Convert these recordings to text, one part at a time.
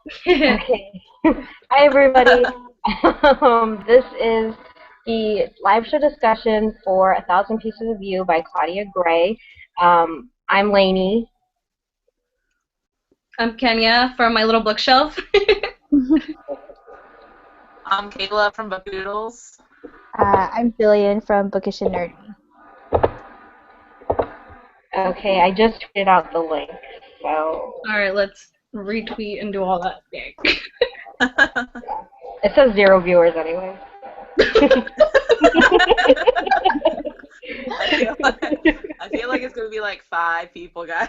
Okay. Hi, everybody. This is the live show discussion for A Thousand Pieces of You by Claudia Gray. I'm Lainey. I'm Kenya from my little bookshelf. I'm Kayla from Bookadoodles. I'm Jillian from Bookish and Nerdy. Okay, I just tweeted out the link, so Alright, let's retweet and do all that thing. it says 0 viewers anyway. I feel like it's gonna be like 5 people, guys.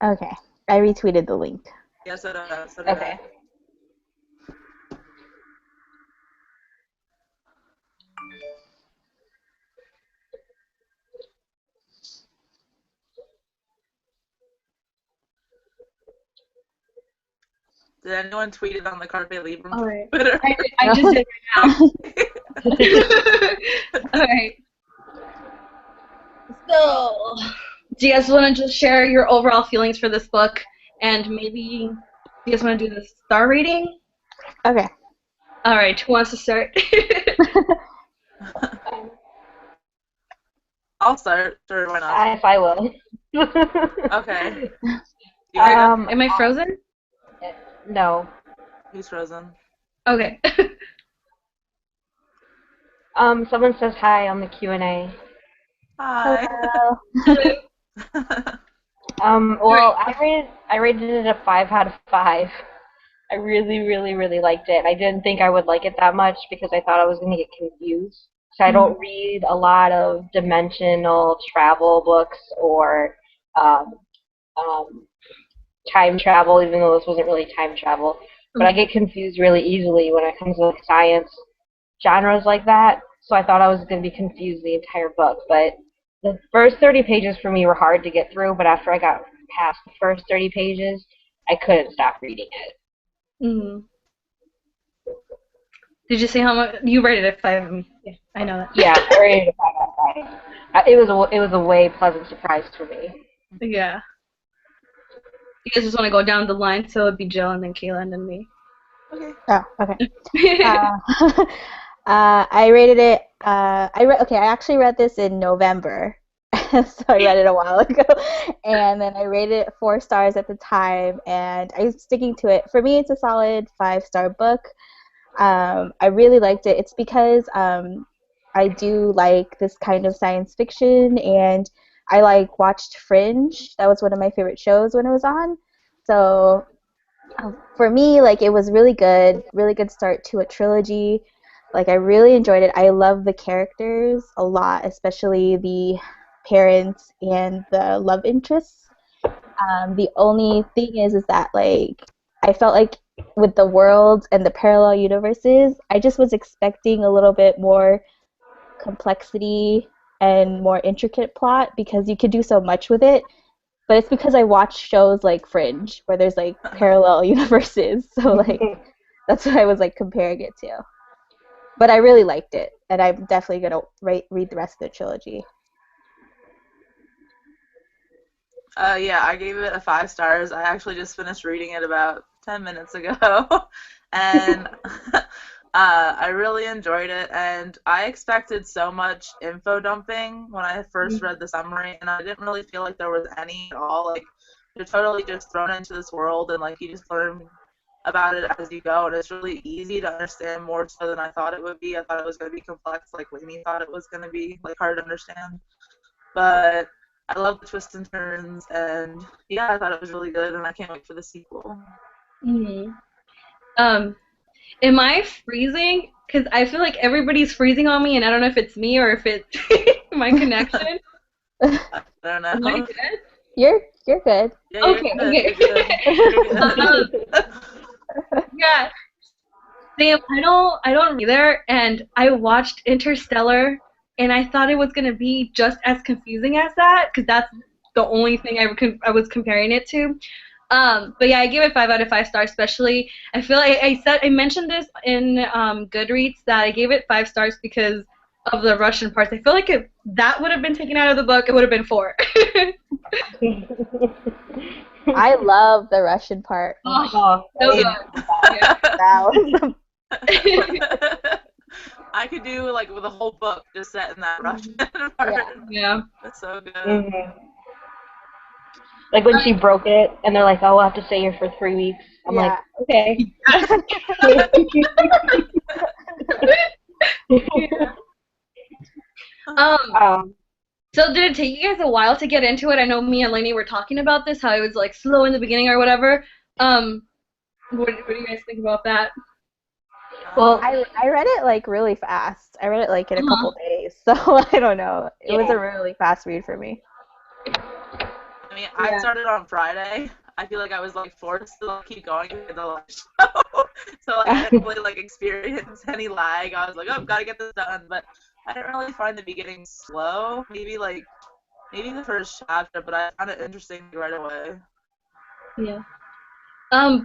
Okay, I retweeted the link. Yeah, so did Okay. Did anyone tweet it on the Carpe Librum Alright. Twitter? I just did right now. Alright. So, do you guys want to just share your overall feelings for this book? And maybe, do you guys want to do the star rating? Okay. Alright, who wants to start? I'll start. Sure, why not? If I will. Okay. You ready? Am I frozen? No. Who's frozen? Okay. Someone says hi on the Q&A. Hi. Hello. Well, I rated it a 5 out of 5. I really, really, really liked it. I didn't think I would like it that much because I thought I was going to get confused. So I don't read a lot of dimensional travel books or um, time travel, even though this wasn't really time travel. But I get confused really easily when it comes to like, science genres like that. So I thought I was going to be confused the entire book. But the first 30 pages for me were hard to get through, but after I got past the first 30 pages, I couldn't stop reading it. Mm. Did you say how much? You rated it 5. Yeah, I know that. Yeah, I rated it a 5 out of 5. It was a way pleasant surprise for me. Yeah. You guys just want to go down the line, so it'd be Jill and then Kayla and then me. Okay. Oh, okay. I rated it. I actually read this in November, so I read it a while ago, and then I rated it 4 stars at the time, and I'm sticking to it. For me, it's a solid 5-star book. I really liked it. It's because I do like this kind of science fiction, and I watched Fringe. That was one of my favorite shows when it was on. So for me, it was really good start to a trilogy. I really enjoyed it. I love the characters a lot, especially the parents and the love interests. The only thing is that I felt like with the worlds and the parallel universes, I just was expecting a little bit more complexity and more intricate plot because you could do so much with it. But it's because I watch shows like Fringe where there's parallel universes, so that's what I was comparing it to. But I really liked it, and I'm definitely gonna read the rest of the trilogy. Yeah, I gave it a 5 stars. I actually just finished reading it about 10 minutes ago, and I really enjoyed it. And I expected so much info dumping when I first read the summary, and I didn't really feel like there was any at all. You're totally just thrown into this world, and you just learn about it as you go, and it's really easy to understand more so than I thought it would be. I thought it was going to be complex, like Lainey thought it was going to be hard to understand. But I love the twists and turns, and yeah, I thought it was really good, and I can't wait for the sequel. Mm-hmm. Am I freezing? Because I feel like everybody's freezing on me, and I don't know if it's me or if it's my connection. I don't know. Am I good? You're good. Yeah, you're Okay, good. okay. You're good. Yeah. Sam, I don't either, and I watched Interstellar, and I thought it was gonna be just as confusing as that, because that's the only thing I was comparing it to. But yeah, I give it 5 out of 5 stars. Especially, I feel like I mentioned this in Goodreads that I gave it 5 stars because of the Russian parts. I feel like if that would have been taken out of the book, it would have been 4. I love the Russian part. Oh, so good. Yeah. That was I could do like with a whole book just set in that Russian part. Yeah. That's so good. Mm-hmm. Like when she broke it, and they're like, "Oh, we'll have to stay here for 3 weeks." I'm like, "Okay." So did it take you guys a while to get into it? I know me and Lainey were talking about this, how it was like slow in the beginning or whatever. What do you guys think about that? Well, I read it like really fast. I read it like in a couple days, so I don't know. It was a really fast read for me. I mean, I started on Friday. I feel like I was like forced to like, keep going to the live show, so like I didn't really like experience any lag. I was like, oh, I've got to get this done, but I didn't really find the beginning slow. Maybe the first chapter, but I found it interesting right away. Yeah.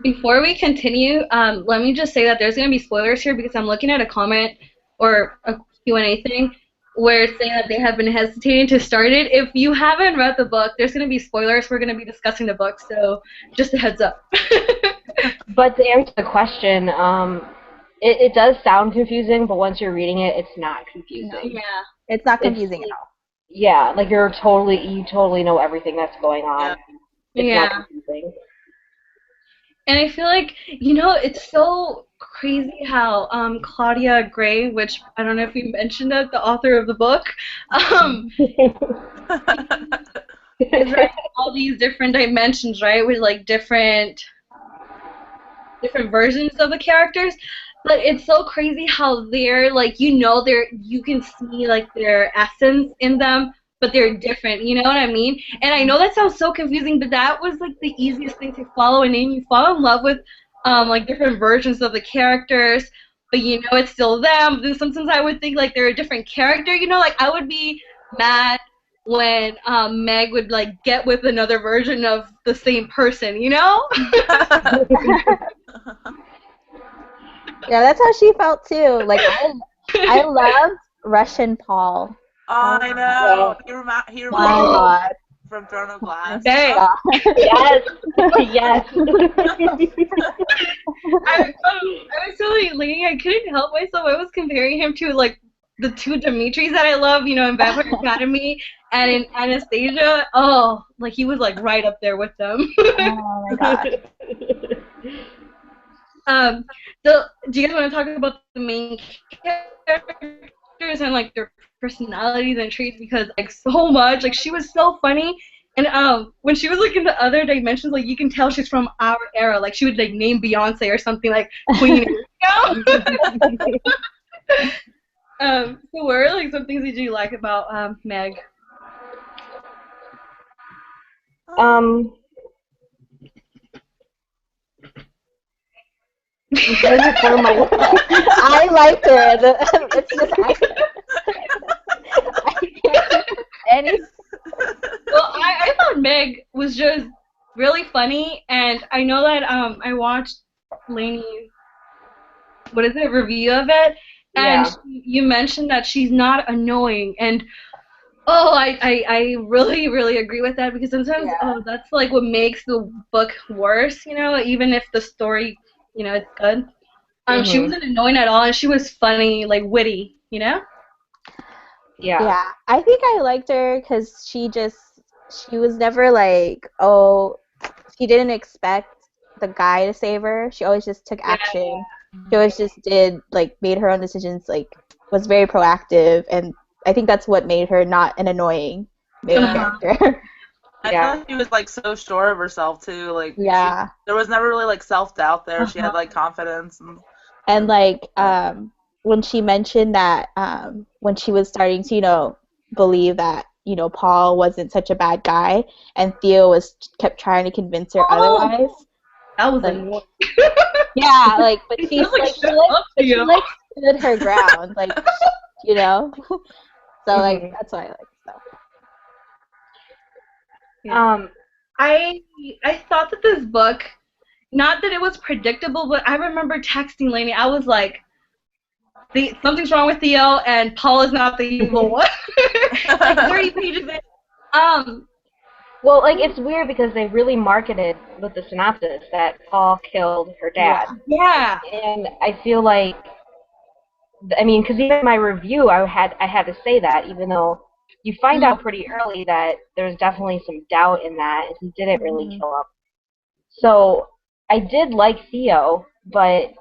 Before we continue, let me just say that there's going to be spoilers here because I'm looking at a comment or a Q&A thing where it's saying that they have been hesitating to start it. If you haven't read the book, there's going to be spoilers. We're going to be discussing the book, so just a heads up. But to answer the question, it does sound confusing, but once you're reading it, it's not confusing. Yeah. It's not confusing at all. Yeah, like you totally know everything that's going on. It's not confusing. And I feel like, it's so crazy how Claudia Gray, which I don't know if you mentioned that, the author of the book, is writing all these different dimensions, right, with like different versions of the characters. But it's so crazy how they're like, you can see like their essence in them, but they're different, you know what I mean? And I know that sounds so confusing, but that was like the easiest thing to follow, and then you fall in love with like different versions of the characters, but it's still them. Then sometimes I would think like they're a different character, like I would be mad when Meg would like get with another version of the same person, Yeah, that's how she felt too. Like I loved Russian Paul. Oh, I know. He reminds me from Throne of Glass. Hey. Yes. Yes. I was totally leaning. I couldn't help myself. I was comparing him to like the 2 Dimitris that I love, in Vampire Academy and in Anastasia. Oh, like he was like right up there with them. Oh my god. So do you guys want to talk about the main characters and like their personalities and traits, because like so much, like she was so funny, and when she was like in the other dimensions, like you can tell she's from our era. Like she would like name Beyonce or something like Queen. So what are like some things did you like about Meg? I liked her. It's just I can't any. Well, I thought Meg was just really funny, and I know that I watched Lainey's review of it, and you mentioned that she's not annoying, and I really really agree with that, because sometimes that's like what makes the book worse, even if the story it's good. She wasn't annoying at all, and she was funny, like witty, Yeah. Yeah, I think I liked her because she was never like, she didn't expect the guy to save her. She always just took action. She always just made her own decisions, like, was very proactive, and I think that's what made her not an annoying main character. I feel like she was like so sure of herself too. Like there was never really like self-doubt there. She had like confidence and like when she mentioned that when she was starting to believe that Paul wasn't such a bad guy, and Theo kept trying to convince her otherwise. That was annoying. Yeah, like, but she stood her ground, like, so like that's why I like. So. Yeah. I thought that this book, not that it was predictable, but I remember texting Lainey. I was like, something's wrong with Theo, and Paul is not the evil one. Like 30 pages in. Well, like, it's weird because they really marketed with the synopsis that Paul killed her dad. Yeah. And I feel like, I mean, because even in my review, I had to say that, even though you find out pretty early that there's definitely some doubt in that, and he didn't really kill him. So I did like Theo, but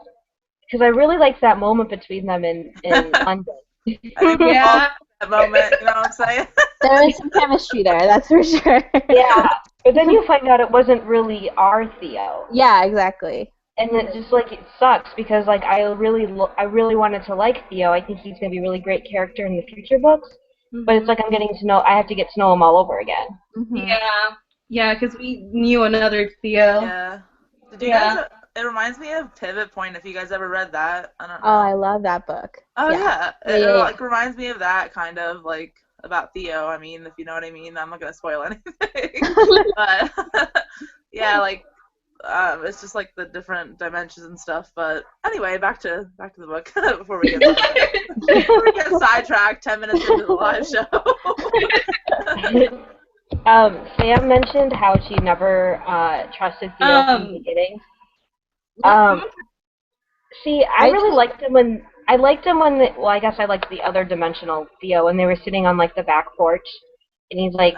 because I really liked that moment between them in London. I think we all had that moment, you know what I'm saying? There is some chemistry there, that's for sure. Yeah, but then you find out it wasn't really our Theo. Yeah, exactly. And it just, like, it sucks because, like, I really wanted to like Theo. I think he's going to be a really great character in the future books. But it's like I have to get to know him all over again. Yeah, because we knew another Theo. Yeah. Did you guys? It reminds me of Pivot Point. If you guys ever read that, I don't know. Oh, I love that book. Oh yeah. It like reminds me of that kind of like about Theo. I mean, if you know what I mean. I'm not gonna spoil anything. But yeah, like it's just like the different dimensions and stuff. But anyway, back to the book before we get sidetracked 10 minutes into the live show. Sam mentioned how she never trusted Theo from the beginning. See, I really liked him when well, I guess I liked the other dimensional Theo when they were sitting on like the back porch, and he's like,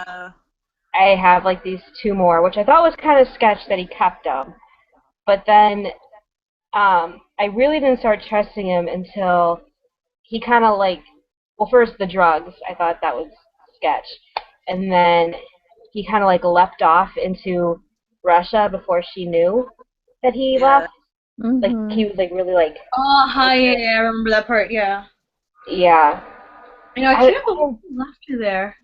I have like these two more, which I thought was kind of sketch that he kept them. But then I really didn't start trusting him until he kind of like, well, first the drugs, I thought that was sketch, and then he kind of like leapt off into Russia before she knew that he left. Like he was like really like. Oh, hi, yeah, I remember that part. Yeah. Yeah. You know, I can't believe he left you there.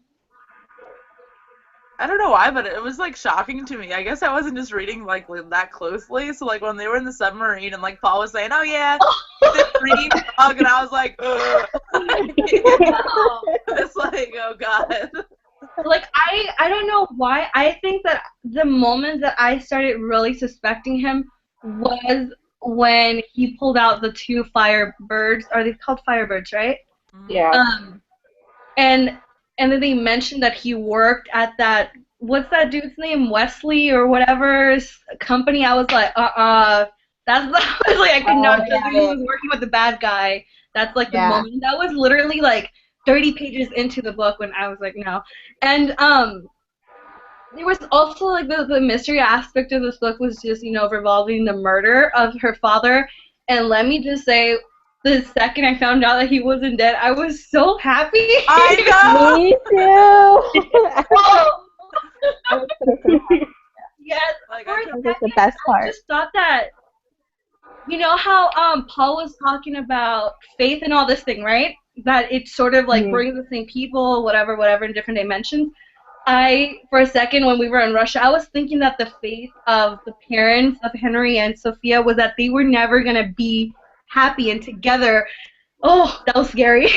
I don't know why, but it was like shocking to me. I guess I wasn't just reading like that closely. So like when they were in the submarine and like Paul was saying, "Oh yeah, this green dog," and I was like, ugh. It's like, oh god. Like I don't know why. I think that the moment that I started really suspecting him was when he pulled out the two firebirds. Are they called firebirds, right? Yeah. And then they mentioned that he worked at that, what's that dude's name, Wesley or whatever company. I was like, that's not, I was like, I could not, because he was working with the bad guy. That's like the moment. That was literally like 30 pages into the book when I was like, no. And there was also like the mystery aspect of this book was just, you know, revolving the murder of her father. And let me just say, the second I found out that he wasn't dead, I was so happy. I know. Me too. Yes, like that was the best part. I just thought that, you know how Paul was talking about faith and all this thing, right? That it sort of like brings the same people, whatever, in different dimensions. For a second, when we were in Russia, I was thinking that the faith of the parents of Henry and Sophia was that they were never going to be happy and together. Oh, that was scary.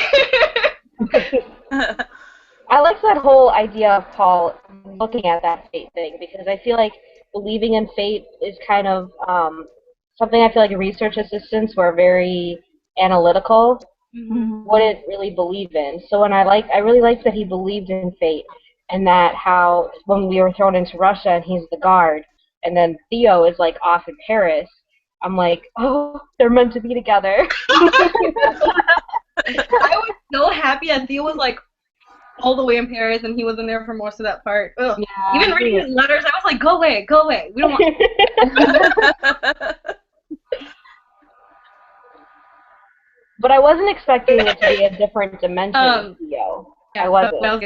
I like that whole idea of Paul looking at that fate thing, because I feel like believing in fate is kind of something I feel like research assistants who are very analytical wouldn't really believe in. So when I really liked that he believed in fate, and that how when we were thrown into Russia and he's the guard, and then Theo is like off in Paris, I'm like, oh, they're meant to be together. I was so happy that Theo was like all the way in Paris and he wasn't there for most of that part. Ugh. Yeah, even reading his letters, I was like, go away. We don't want. But I wasn't expecting it to be a different dimension of Theo. I wasn't.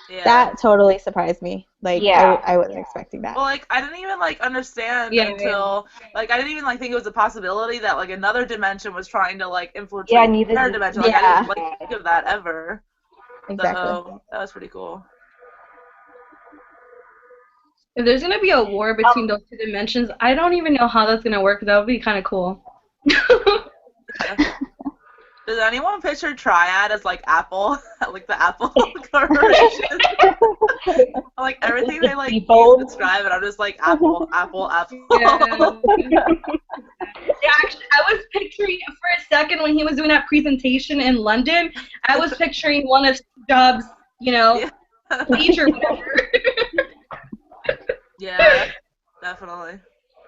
Yeah. That totally surprised me. Like, I wasn't expecting that. Well, like, I didn't even, like, understand until, like, I didn't even, like, think it was a possibility that, like, another dimension was trying to, like, infiltrate their dimension. Like, I didn't, like, think of that ever. Exactly. So, that was pretty cool. If there's going to be a war between those two dimensions, I don't even know how that's going to work. That would be kind of cool. Does anyone picture Triad as like Apple, like the Apple Corporation? Like everything they like use to describe it, I'm just like Apple, Apple, Apple. Yeah. Yeah, actually, I was picturing for a second when he was doing that presentation in London, I was picturing one of Steve Jobs, Yeah. speech or whatever. Yeah, definitely.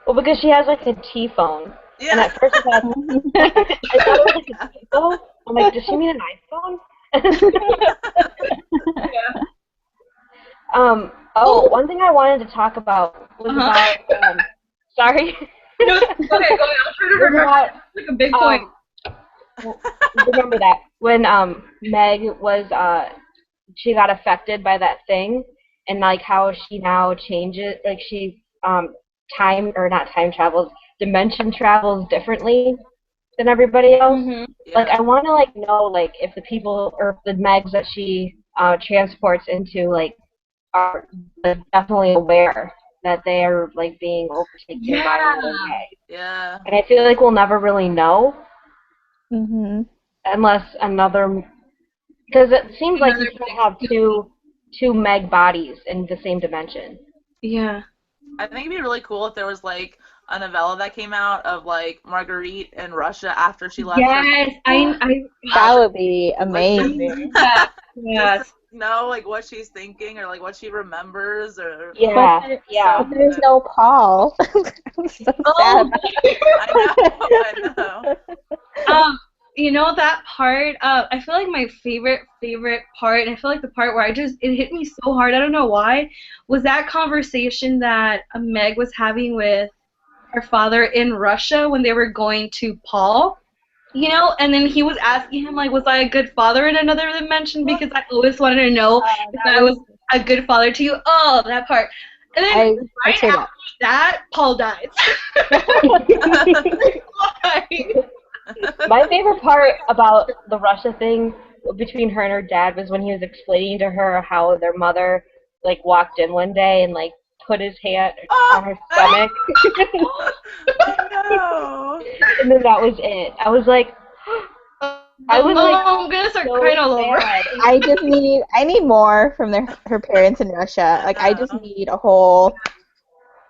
Well, because she has like a T phone. Yeah. And at first I thought it was like a typo. I'm like, does she mean an iPhone? Yeah. One thing I wanted to talk about was about, sorry. No, go ahead. I'm trying to remember. It's like a big point. Remember that when Meg was she got affected by that thing, and like how she now changes, like she not time travels, dimension travels differently than everybody else. Mm-hmm. Yeah. Like I want to like know like if the people or the Megs that she transports into like are like, definitely aware that they are like being overtaken by another Meg. Yeah. And I feel like we'll never really know unless because it seems like you can't have two Meg bodies in the same dimension. Yeah. I think it'd be really cool if there was like a novella that came out of like Marguerite in Russia after she left. Yes, that would be amazing. Yes. Just to know like what she's thinking or like what she remembers or Yeah. But there's no Paul. I'm so sad about I know. You know that part, I feel like my favorite part, and I feel like the part where it hit me so hard, I don't know why, was that conversation that Meg was having with her father in Russia when they were going to Paul, and then he was asking him, like, was I a good father in another dimension? Because I always wanted to know if I was a good father to you. Oh, that part. And then right after that, Paul dies. Why? My favorite part about the Russia thing between her and her dad was when he was explaining to her how their mother like walked in one day and like put his hand on her stomach. No. And then that was it. I was like, I'm gonna start crying all over. I need more from her parents in Russia. Like I just need a whole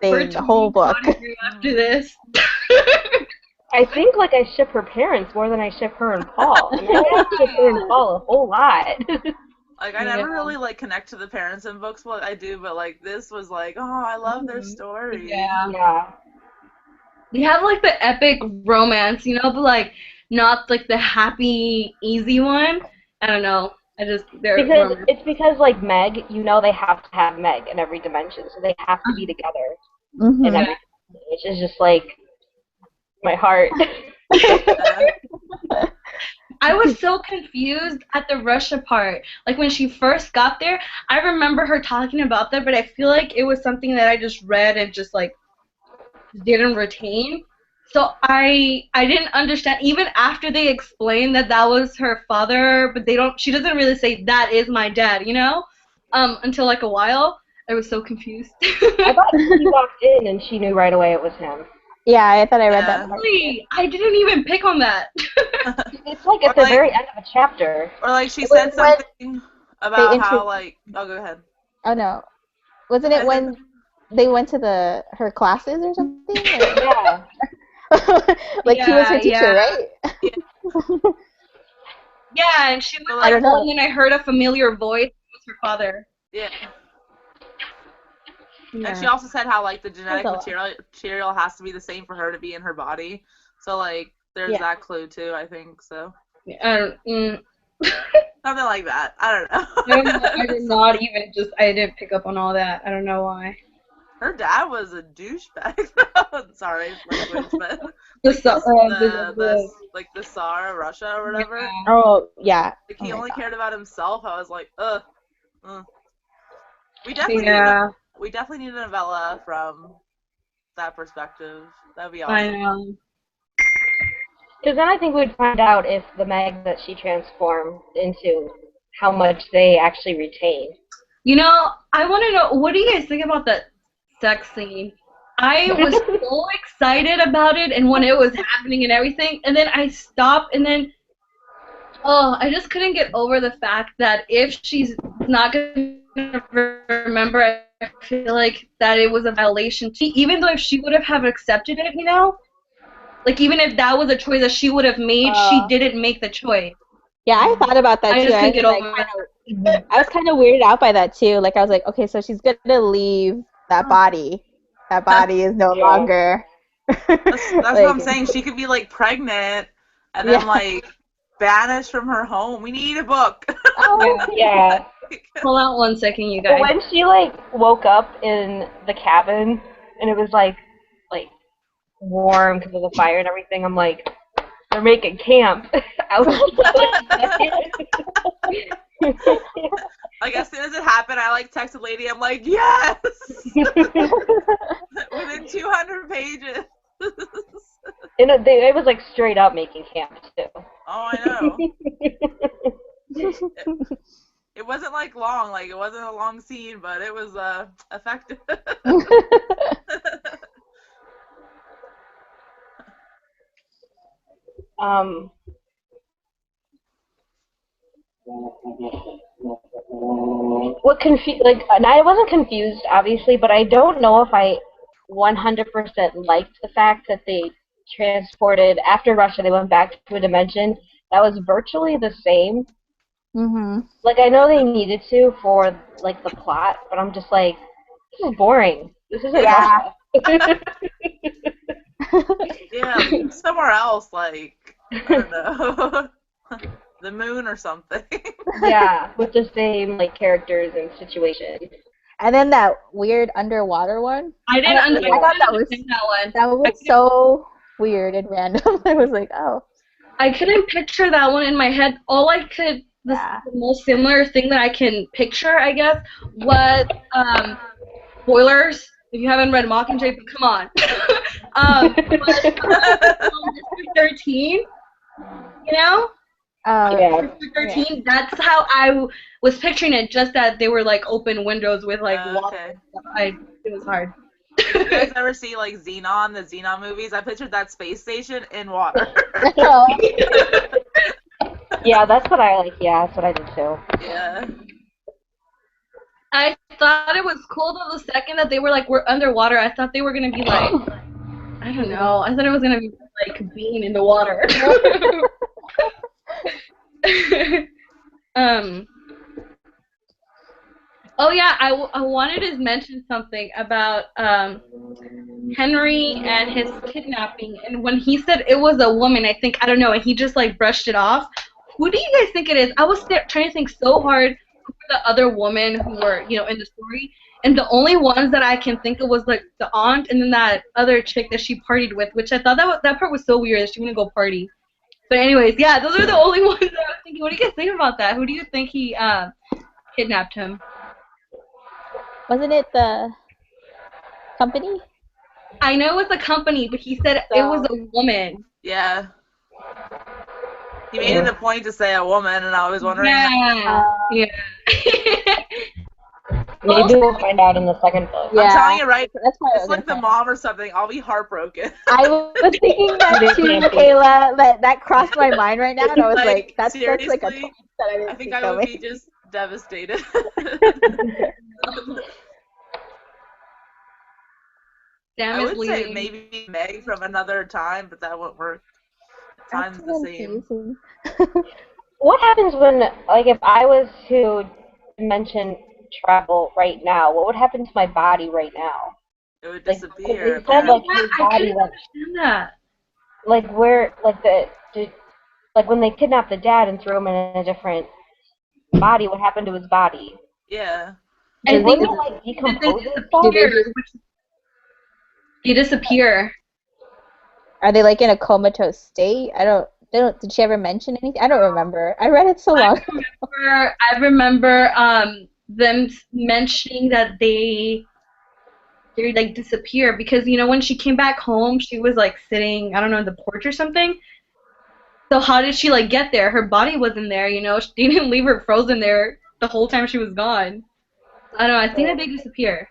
thing, a whole book. After this. I think like I ship her parents more than I ship her and Paul. I mean, I ship her and Paul a whole lot. Like I never really like connect to the parents in books. Well, I do, but like this was like, oh, I love their story. Yeah. They have like the epic romance, but like not like the happy, easy one. I don't know. It's because like Meg, they have to have Meg in every dimension, so they have to be together in every dimension, which is just like my heart. I was so confused at the Russia part. Like when she first got there, I remember her talking about that, but I feel like it was something that I just read and just like didn't retain. So I didn't understand even after they explained that was her father, but she doesn't really say that is my dad, until like a while. I was so confused. I thought she walked in and she knew right away it was him. Yeah, I thought I read that part. Really? I didn't even pick on that. It's like at the very end of a chapter. Or like she said something about how like go ahead. Oh no. Wasn't it when they went to her classes or something? Yeah. Like he was her teacher, right? Yeah, and she was like, and then I heard a familiar voice. It was her father. Yeah. And she also said how like the genetic material has to be the same for her to be in her body. So like there's that clue too, I think. So something like that. I don't know. I did not even I didn't pick up on all that. I don't know why. Her dad was a douchebag. Sorry, language, but the Tsar of Russia or whatever. Yeah. Oh yeah. Like he only cared about himself. I was like, We definitely need a novella from that perspective. That'd be awesome. I know. Because then I think we'd find out if the Meg that she transformed into, how much they actually retain. I want to know, what do you guys think about that sex scene? I was so excited about it and when it was happening and everything, and then I stopped, and then Oh, I just couldn't get over the fact that if she's not gonna remember, I feel like that it was a violation. Even though if she would have accepted it, like even if that was a choice that she would have made, she didn't make the choice. Yeah, I thought about that I too. just I couldn't was get like, over it. I was kind of weirded out by that too. Like I was like, okay, so she's gonna leave that body. That body is no Yeah. longer. That's what Like, I'm saying. She could be like pregnant and Yeah. then like banished from her home. We need a book. Yeah. Hold on 1 second, you But guys. when she like woke up in the cabin and it was like warm because of the fire and everything, I'm like, they're making camp. I was Like as soon as it happened, I like texted Lady. I'm like, yes, within 200 pages. and it was like straight up making camp too. Oh, I know. It wasn't like long, like it wasn't a long scene, but it was effective. Um, what and I wasn't confused obviously, but I don't know if I 100% liked the fact that they transported after Russia. They went back to a dimension that was virtually the same. Mhm. Like I know they needed to for like the plot, but I'm just like, this is boring. This isn't Yeah. Russia. Yeah, like, somewhere else, like I don't know, the moon or something. Yeah, with the same like characters and situations. And then that weird underwater one. I didn't I understand thought that was- that one. That was so weird and random. I was like, oh. I couldn't picture that one in my head. All I could, Yeah. the most similar thing that I can picture, I guess, was spoilers. If you haven't read Mockingjay, but come on. District 13, you know? Yeah. District 13, that's how I was picturing it, just that they were like open windows with like water. Okay. It was hard. You guys ever see like Xenon, the Xenon movies? I pictured that space station in water. Yeah, that's what I like. Yeah, that's what I did too. Yeah. I thought it was cool though the second that they were like, we're underwater. I thought they were gonna be like, I don't know. I thought it was gonna be like being in the water. Oh yeah, I wanted to mention something about Henry and his kidnapping, and when he said it was a woman, I think, I don't know, and he just like brushed it off. Who do you guys think it is? I was trying to think so hard who were the other women who were, in the story, and the only ones that I can think of was like the aunt and then that other chick that she partied with, which I thought that part was so weird that she wouldn't go party. But anyways, yeah, those are the only ones that I was thinking. What do you guys think about that? Who do you think he kidnapped him? Wasn't it the company? I know it was a company, but he said it was a woman. Yeah. He made it a point to say a woman, and I was wondering. Yeah. Maybe we'll find out in the second book. Yeah. I'm telling you, right? That's why It's like the mom or something. I'll be heartbroken. I was thinking that too, Kayla. That crossed my mind right now, and I was like, that's like a twist that I didn't I think see I coming. would be just devastated. Sam I is would say leaving. maybe Meg from another time, but that won't work. Time's the same. What happens when, like, if I was to dimension travel right now, what would happen to my body right now? It would Like, disappear. it said, like, his I body couldn't went, understand that. like, where, like, when they kidnapped the dad and threw him in a different body, what happened to his body? Yeah. I think it, like, decompose itself? They disappear. Are they like in a comatose state? Did she ever mention anything? I don't remember. I read it so long. I remember them mentioning that they like disappear because when she came back home, she was like sitting, I don't know, on the porch or something. So how did she like get there? Her body wasn't there, She didn't leave her frozen there the whole time she was gone. I don't know. I think that they disappear.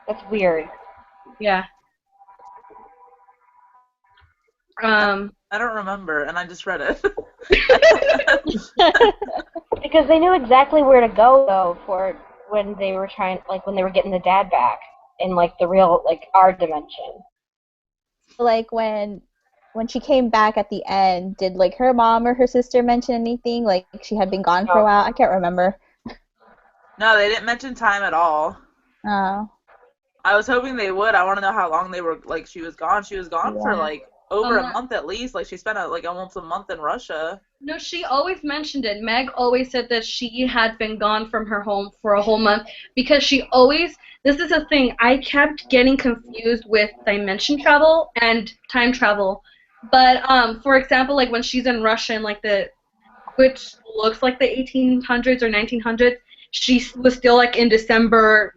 That's weird. Yeah. I don't remember, and I just read it. Because they knew exactly where to go though for when they were when they were getting the dad back in like the real like our dimension. Like when she came back at the end, did like her mom or her sister mention anything? Like she had been gone for a while? I can't remember. No, they didn't mention time at all. Oh. I was hoping they would. I want to know how long they were, like, she was gone. She was gone for, Yeah. like, over a month at least. Like, she spent, like, almost a month in Russia. No, she always mentioned it. Meg always said that she had been gone from her home for a whole month because she always, this is a thing, I kept getting confused with dimension travel and time travel. But, for example, like when she's in Russia and like which looks like the 1800s or 1900s, she was still like in December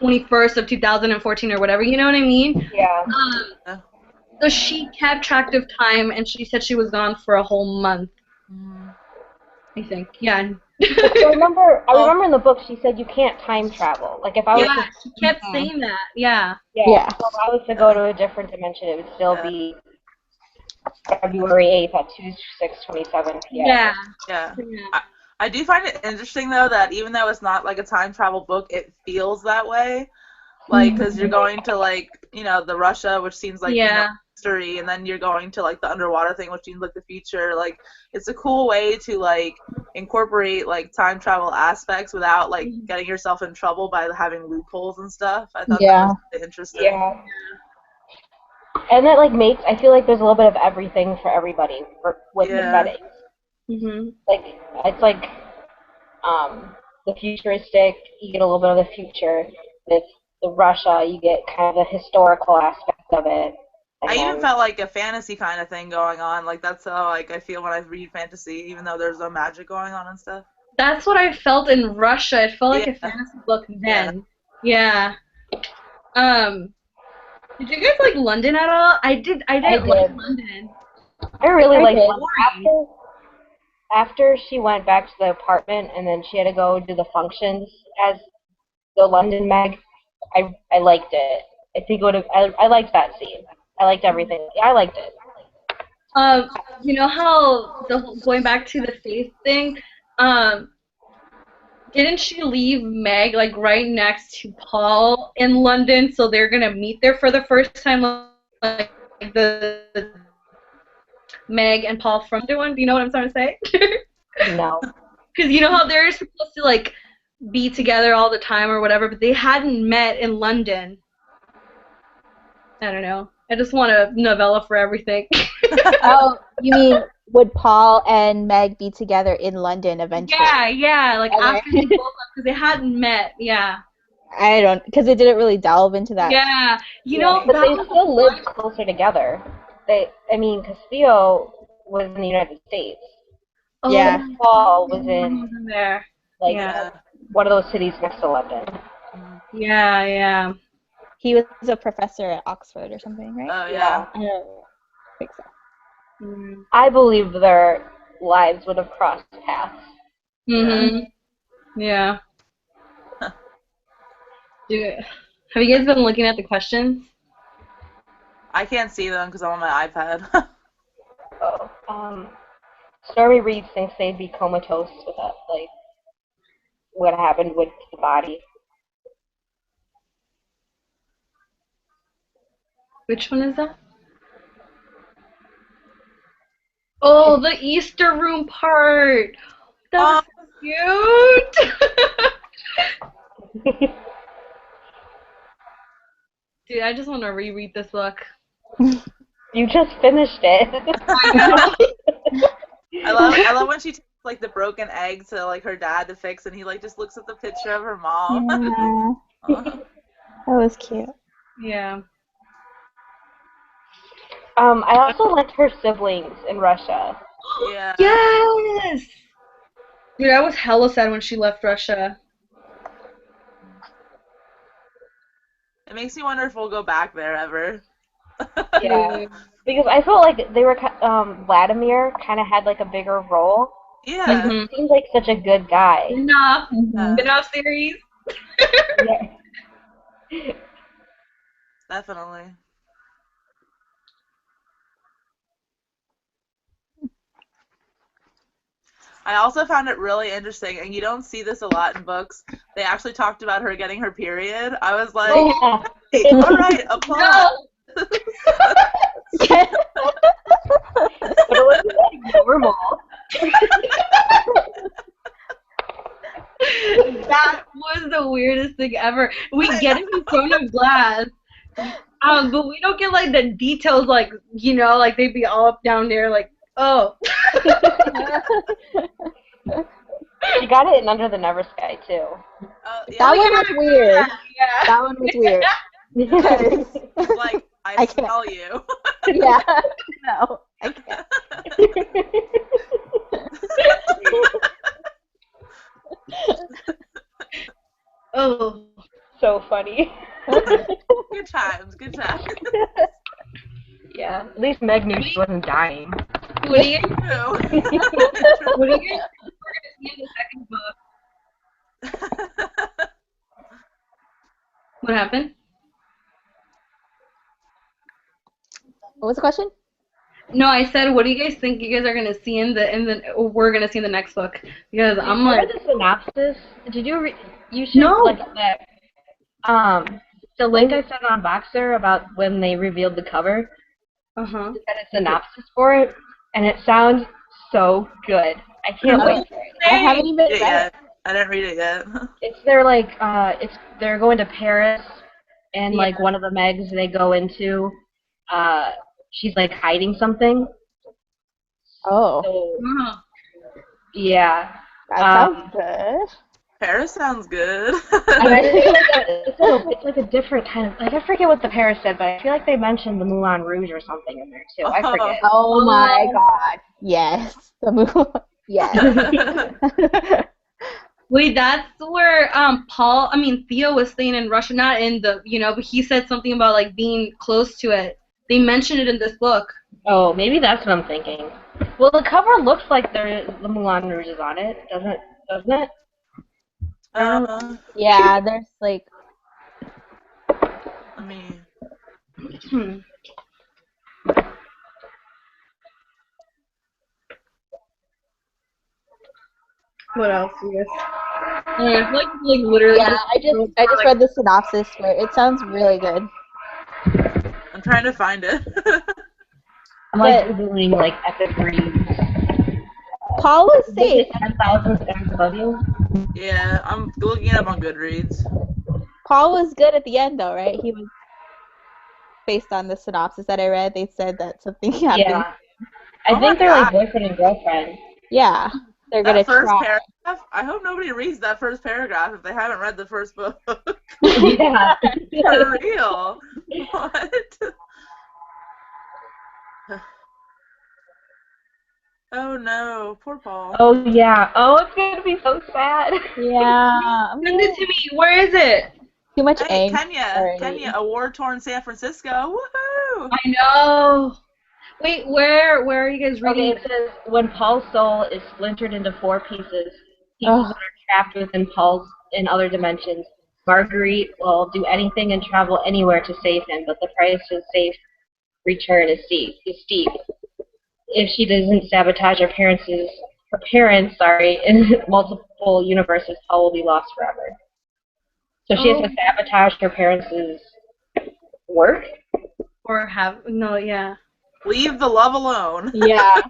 21st of 2014 or whatever, you know what I mean? Yeah. So she kept track of time, and she said she was gone for a whole month. I think, yeah. I remember in the book she said you can't time travel. Like if I was Yeah, she kept saying that. Yeah. Yeah. So if I was to go to a different dimension, it would still be February 8th at 2:27 p.m. Yeah. Yeah. I do find it interesting, though, that even though it's not, like, a time travel book, it feels that way. Like, because you're going to, like, you know, the Russia, which seems like, you know, history, and then you're going to, like, the underwater thing, which seems like the future. Like, it's a cool way to, like, incorporate, like, time travel aspects without, like, getting yourself in trouble by having loopholes and stuff. I thought that was really interesting. Yeah. And that, like, I feel like there's a little bit of everything for everybody with the settings. Like, it's like, the futuristic, you get a little bit of the future. With the Russia, you get kind of the historical aspect of it. I even felt like a fantasy kind of thing going on. Like, that's how, like, I feel when I read fantasy, even though there's no magic going on and stuff. That's what I felt in Russia. It felt like a fantasy book then. Yeah. Did you guys like London at all? I didn't like London. I really liked London. After she went back to the apartment and then she had to go do the functions as the London Meg, I liked it. I think it would have. I liked that scene. I liked everything. I liked it. You know how going back to the faith thing, didn't she leave Meg like right next to Paul in London, so they're gonna meet there for the first time, like the Meg and Paul from the one? Do you know what I'm trying to say? No. Because you know how they're supposed to like be together all the time or whatever, but they hadn't met in London. I don't know. I just want a novella for everything. Oh, you mean would Paul and Meg be together in London eventually? Yeah, like after they broke up because they hadn't met. Yeah. I don't, because they didn't really delve into that. Yeah, you know, but they still lived closer together. Because Theo was in the United States. Oh, yeah. Paul was in there. Like one of those cities next to London. Yeah. He was a professor at Oxford or something, right? Oh, yeah. I don't think so. I believe their lives would have crossed paths. Yeah. Have you guys been looking at the questions? I can't see them because I'm on my iPad. Stormy Reed thinks they'd be comatose without, like, what happened with the body. Which one is that? Oh, the Easter room part. That was cute. Dude, I just want to reread this book. You just finished it. I know. I love when she takes like the broken egg to like her dad to fix, and he like just looks at the picture of her mom. Yeah. That was cute. Yeah. I also liked her siblings in Russia. Yeah. Yes. Dude, I was hella sad when she left Russia. It makes me wonder if we'll go back there ever. Yeah. Because I felt like they were, Vladimir kind of had like a bigger role. Yeah. He seems like such a good guy. Enough series. Definitely. I also found it really interesting, and you don't see this a lot in books. They actually talked about her getting her period. I was like, Yeah. hey, all right, applause. But it wasn't like normal. That was the weirdest thing ever. We get it in front of glass, but we don't get like the details, like like they'd be all up down there, like oh. She got it in Under the Never Sky too. Yeah, That one was weird. Yeah. That one was weird. Because it's like, I I can't. smell you. Yeah. No, I can't. Oh. So funny. Good times, good times. Yeah. At least Meg knew she wasn't dying. What do you True. What do you guys think we're gonna see in the second book? What happened? What was the question? No, I said, what do you guys think you guys are gonna see or we're gonna see in the next book? Because I'm Remember like, the synopsis? Did you you should No. look at that. The link I sent on Boxer about when they revealed the cover. uh-huh. Got a synopsis for it, and it sounds so good. I can't wait for it. I haven't even Read it read it. yet. I didn't read it yet. They're going to Paris, and like Yeah. one of the Megs they go into, she's like hiding something. Oh, So Uh-huh. yeah. that sounds good. Paris sounds good. And I feel like it's like a different kind of, like, I forget what the Paris said, but I feel like they mentioned the Moulin Rouge or something in there too. I forget. Oh my God. Yes. The movie. Yes. Wait, that's where Theo was staying in Russia, not in the but he said something about like being close to it. They mentioned it in this book. Oh, maybe that's what I'm thinking. Well, the cover looks like the Moulin Rouge is on it, doesn't it? Yeah, there's like. I mean, What else, you guys? Yeah, like literally. Yeah, I just read the synopsis for it. It sounds really good. I'm trying to find it. I'm like Googling like epic reads. Paul was safe. 10,000 stars above you. Yeah, I'm looking it up on Goodreads. Paul was good at the end, though, right? He was, based on the synopsis that I read, they said that something happened. Yeah. I think they're like boyfriend and girlfriend. Yeah. They're That going to first try. paragraph, I hope nobody reads that first paragraph if they haven't read the first book. Yeah. For real. What? Oh no, poor Paul. Oh yeah. Oh, it's gonna be so sad. Yeah. Send it to me. Where is it? Too much Hey, angst. Kenya, a war-torn San Francisco. Woohoo! I know. Wait, where are you guys Okay, reading? it says when Paul's soul is splintered into 4 pieces that are trapped within Paul's in other dimensions. Marguerite will do anything and travel anywhere to save him, but the price of safe return is steep. If she doesn't sabotage her parents, in multiple universes, Paul will be lost forever. So she has to sabotage her parents' work? Or yeah. Leave the love alone. Yeah.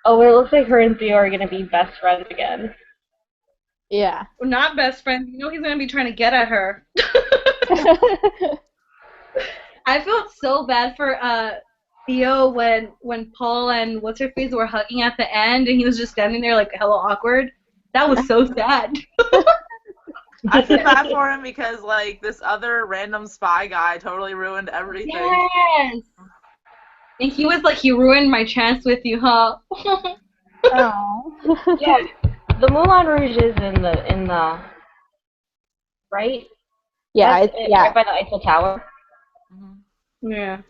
Oh, it looks like her and Theo are going to be best friends again. Yeah. We're not best friends. He's gonna be trying to get at her. I felt so bad for Theo when Paul and what's her face were hugging at the end, and he was just standing there like hella awkward. That was so sad. I feel bad for him because like this other random spy guy totally ruined everything. Yes. And he was like, he ruined my chance with you, huh? Oh. Yeah, the Moulin Rouge is in the right. Yeah. Right by the Eiffel Tower. Mm-hmm. Yeah.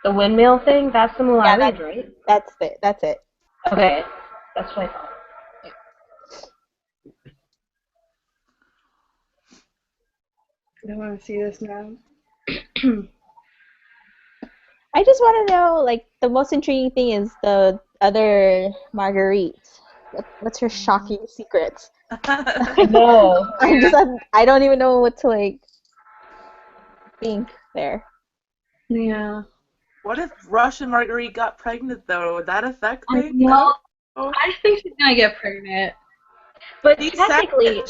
The windmill thing. That's the Moulin Rouge, right? That's it. That's it. Okay, that's what I thought. I want to see this now. I just want to know, like, the most intriguing thing is the other Marguerite. What's her shocking secrets? No. I don't even know what to, like, think there. Yeah. What if Rush and Marguerite got pregnant, though? Would that affect I things? know. Oh. I think she's gonna get pregnant. But She technically,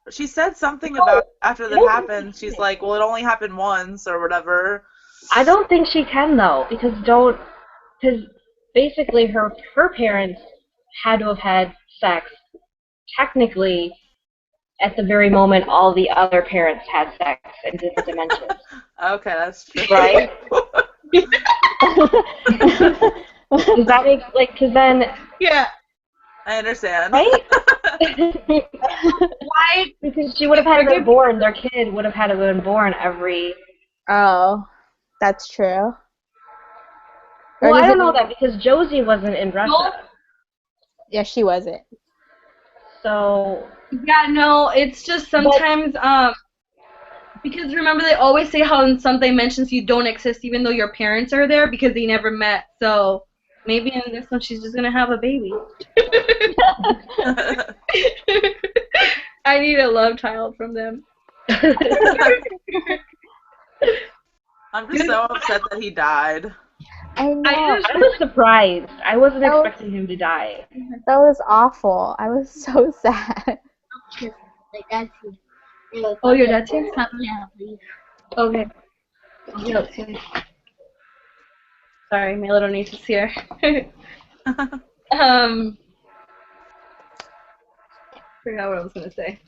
she said something about after that happened. She's like, well, it only happened once or whatever. I don't think she can though, because basically her parents had to have had sex. Technically, at the very moment all the other parents had sex in different dimensions. Okay, that's true. Right? Does that make because then Yeah. I understand. right? Why? Because she would have had been born. Their kid would have had to been born every. Oh, that's true. Well, Or I does don't it know mean- that because Josie wasn't in Russia. Yeah, she wasn't. So Yeah, no, it's just sometimes because remember they always say how in some dimensions you don't exist even though your parents are there because they never met. So maybe in this one she's just gonna have a baby. I need a love child from them. I'm just so upset that he died. I know. I was surprised. I wasn't expecting him to die. That was awful. I was so sad. Oh, your dad's here? Yeah, please. Okay. Yeah, okay. Sorry, my little niece is here. Forgot what I was gonna say.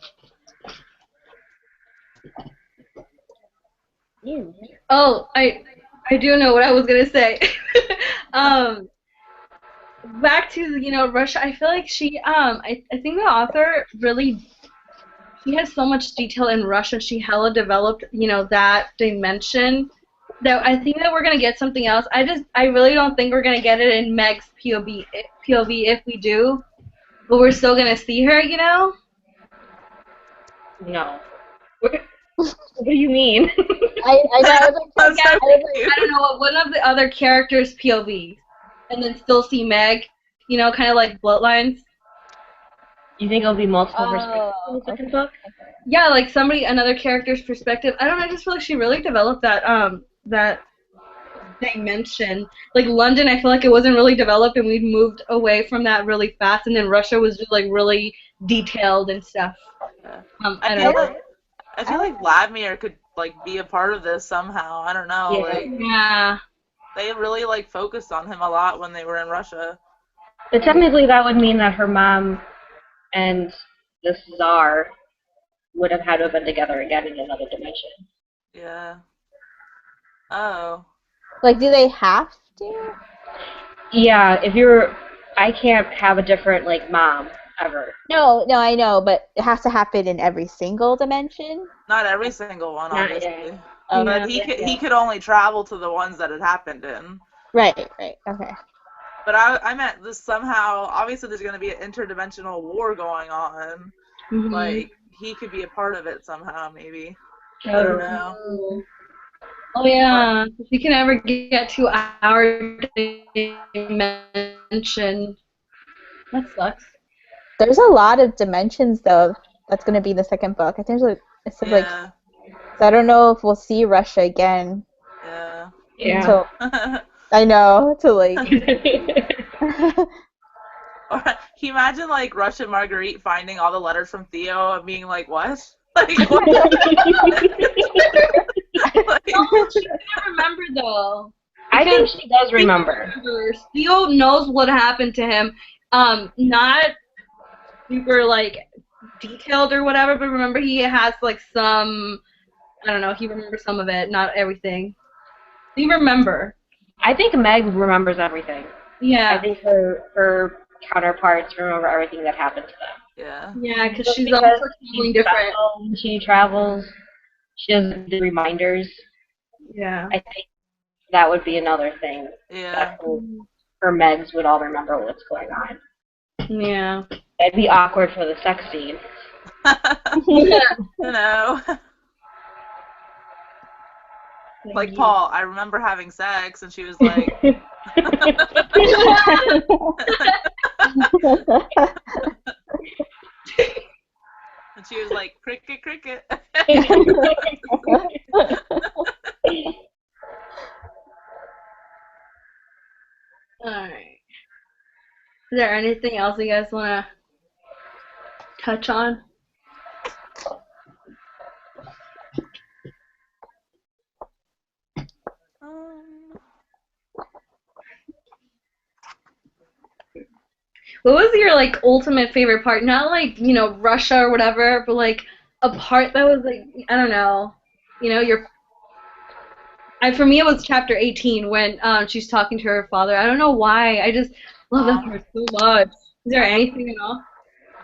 Oh, I do know what I was gonna say. Back to Russia. I feel like she I think the author really she has so much detail in Russia. She hella developed that dimension that I think that we're gonna get something else. I really don't think we're gonna get it in Meg's POV if we do, but we're still gonna see her. No. What do you mean? I know. I was like, That's so cute. I don't know, one of the other characters' POV, and then still see Meg, kind of like Bloodlines. You think it'll be multiple perspectives in the okay. second book? Yeah, like another character's perspective. I don't know, I just feel like she really developed that dimension. Like London, I feel like it wasn't really developed, and we moved away from that really fast, and then Russia was just like really detailed and stuff. Yeah. I don't know. I feel like Vladimir could like be a part of this somehow. I don't know. Yeah. Like Yeah. they really like focused on him a lot when they were in Russia. But technically that would mean that her mom and the Tsar would have had to have been together again in another dimension. Yeah. Oh. Like, do they have to? Yeah, I can't have a different, mom, ever. No, I know, but it has to happen in every single dimension. Not every single one, Not obviously. yet. But he could only travel to the ones that it happened in. Right, okay. But I meant this somehow. Obviously, there's going to be an interdimensional war going on. Mhm. Like he could be a part of it somehow, maybe. I don't know. Oh yeah, if we can ever get to our dimension, that sucks. There's a lot of dimensions, though, that's going to be in the second book. I think it says, Yeah. so I don't know if we'll see Russia again. Yeah. Yeah. So, I know, to, like... Or can you imagine like Rush and Marguerite finding all the letters from Theo and being like, what? Like, what? She can't remember though. I think she does remember. Theo knows what happened to him. Not super detailed or whatever, but remember he has some. I don't know. He remembers some of it, not everything. Do you remember? I think Meg remembers everything. Yeah. I think her counterparts remember everything that happened to them. Yeah. Yeah, because Just she's because also feeling different. when she travels, she doesn't do reminders. Yeah. I think that would be another thing. Yeah. That her Megs would all remember what's going on. Yeah. It'd be awkward for the sex scene. You know. Like, Paul, I remember having sex, and she was like, and she was like, cricket, cricket. Alright. Is there anything else you guys want to touch on? What was your, like, ultimate favorite part? Not, like, you know, Russia or whatever, but, like, a part that was, like, I don't know, you know, for me, it was chapter 18 when she's talking to her father. I don't know why. I just love that part so much. Is there anything at all?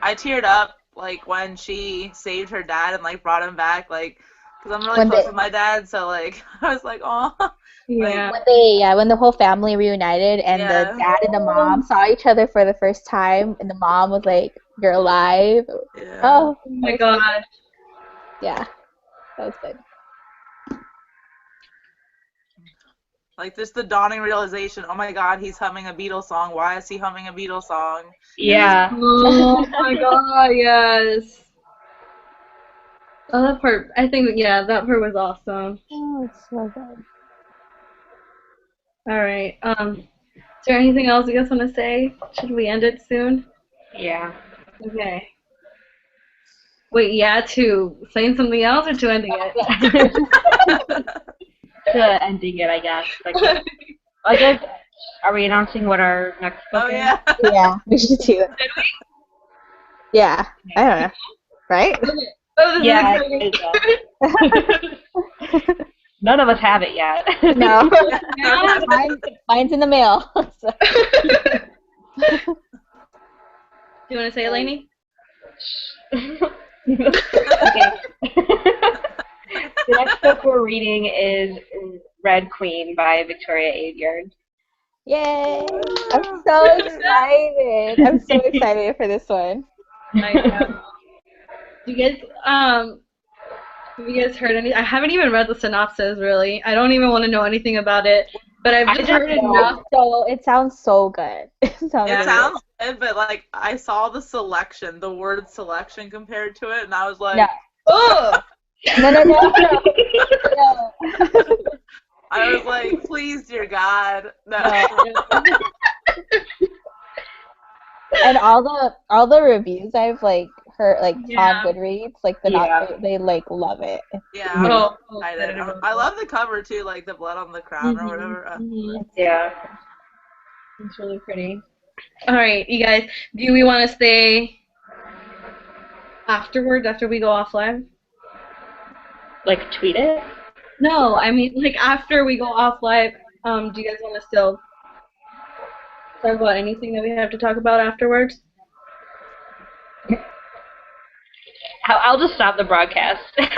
I teared up, like, when she saved her dad and, like, brought him back, like, because I'm really close with my dad, so, like, I was like, oh. Yeah. When the whole family reunited and the dad and the mom saw each other for the first time, and the mom was like, "You're alive." Yeah. Oh my gosh. Yeah, that was good. Like, just the dawning realization, oh my god, he's humming a Beatles song. Why is he humming a Beatles song? Yeah. Oh my god, yes. Oh, that part, I think, yeah, that part was awesome. Oh, it's so good. Alright, is there anything else you guys want to say? Should we end it soon? Yeah. Okay. Wait, yeah, to saying something else or to ending it? To ending it, I guess. Like, I guess, are we announcing what our next book is? Yeah. Yeah, we should do it. Did we? Yeah, I don't know. Right? Oh, this Yeah. is exciting. None of us have it yet. No. Yeah. Mine's in the mail. So. Do you want to say it, Lainey? Okay. The next book we're reading is Red Queen by Victoria Aveyard. Yay! I'm so excited. I'm so excited for this one. I know. Have you guys heard any? I haven't even read the synopsis, really. I don't even want to know anything about it, but I've just heard enough. So it sounds so good. It sounds good, but, like, I saw the selection, the word selection compared to it, and I was like, No. Oh! No. I was like, please, dear God, no. And all the reviews I've like heard on Goodreads, like they like love it. Yeah, Oh, I love the cover too, like the blood on the crown or whatever. Yeah. It's really pretty. All right, you guys, do we want to stay afterwards, after we go off live? Like, tweet it? No, I mean, like, after we go off live, do you guys want to still talk about anything that we have to talk about afterwards? I'll just stop the broadcast. Okay.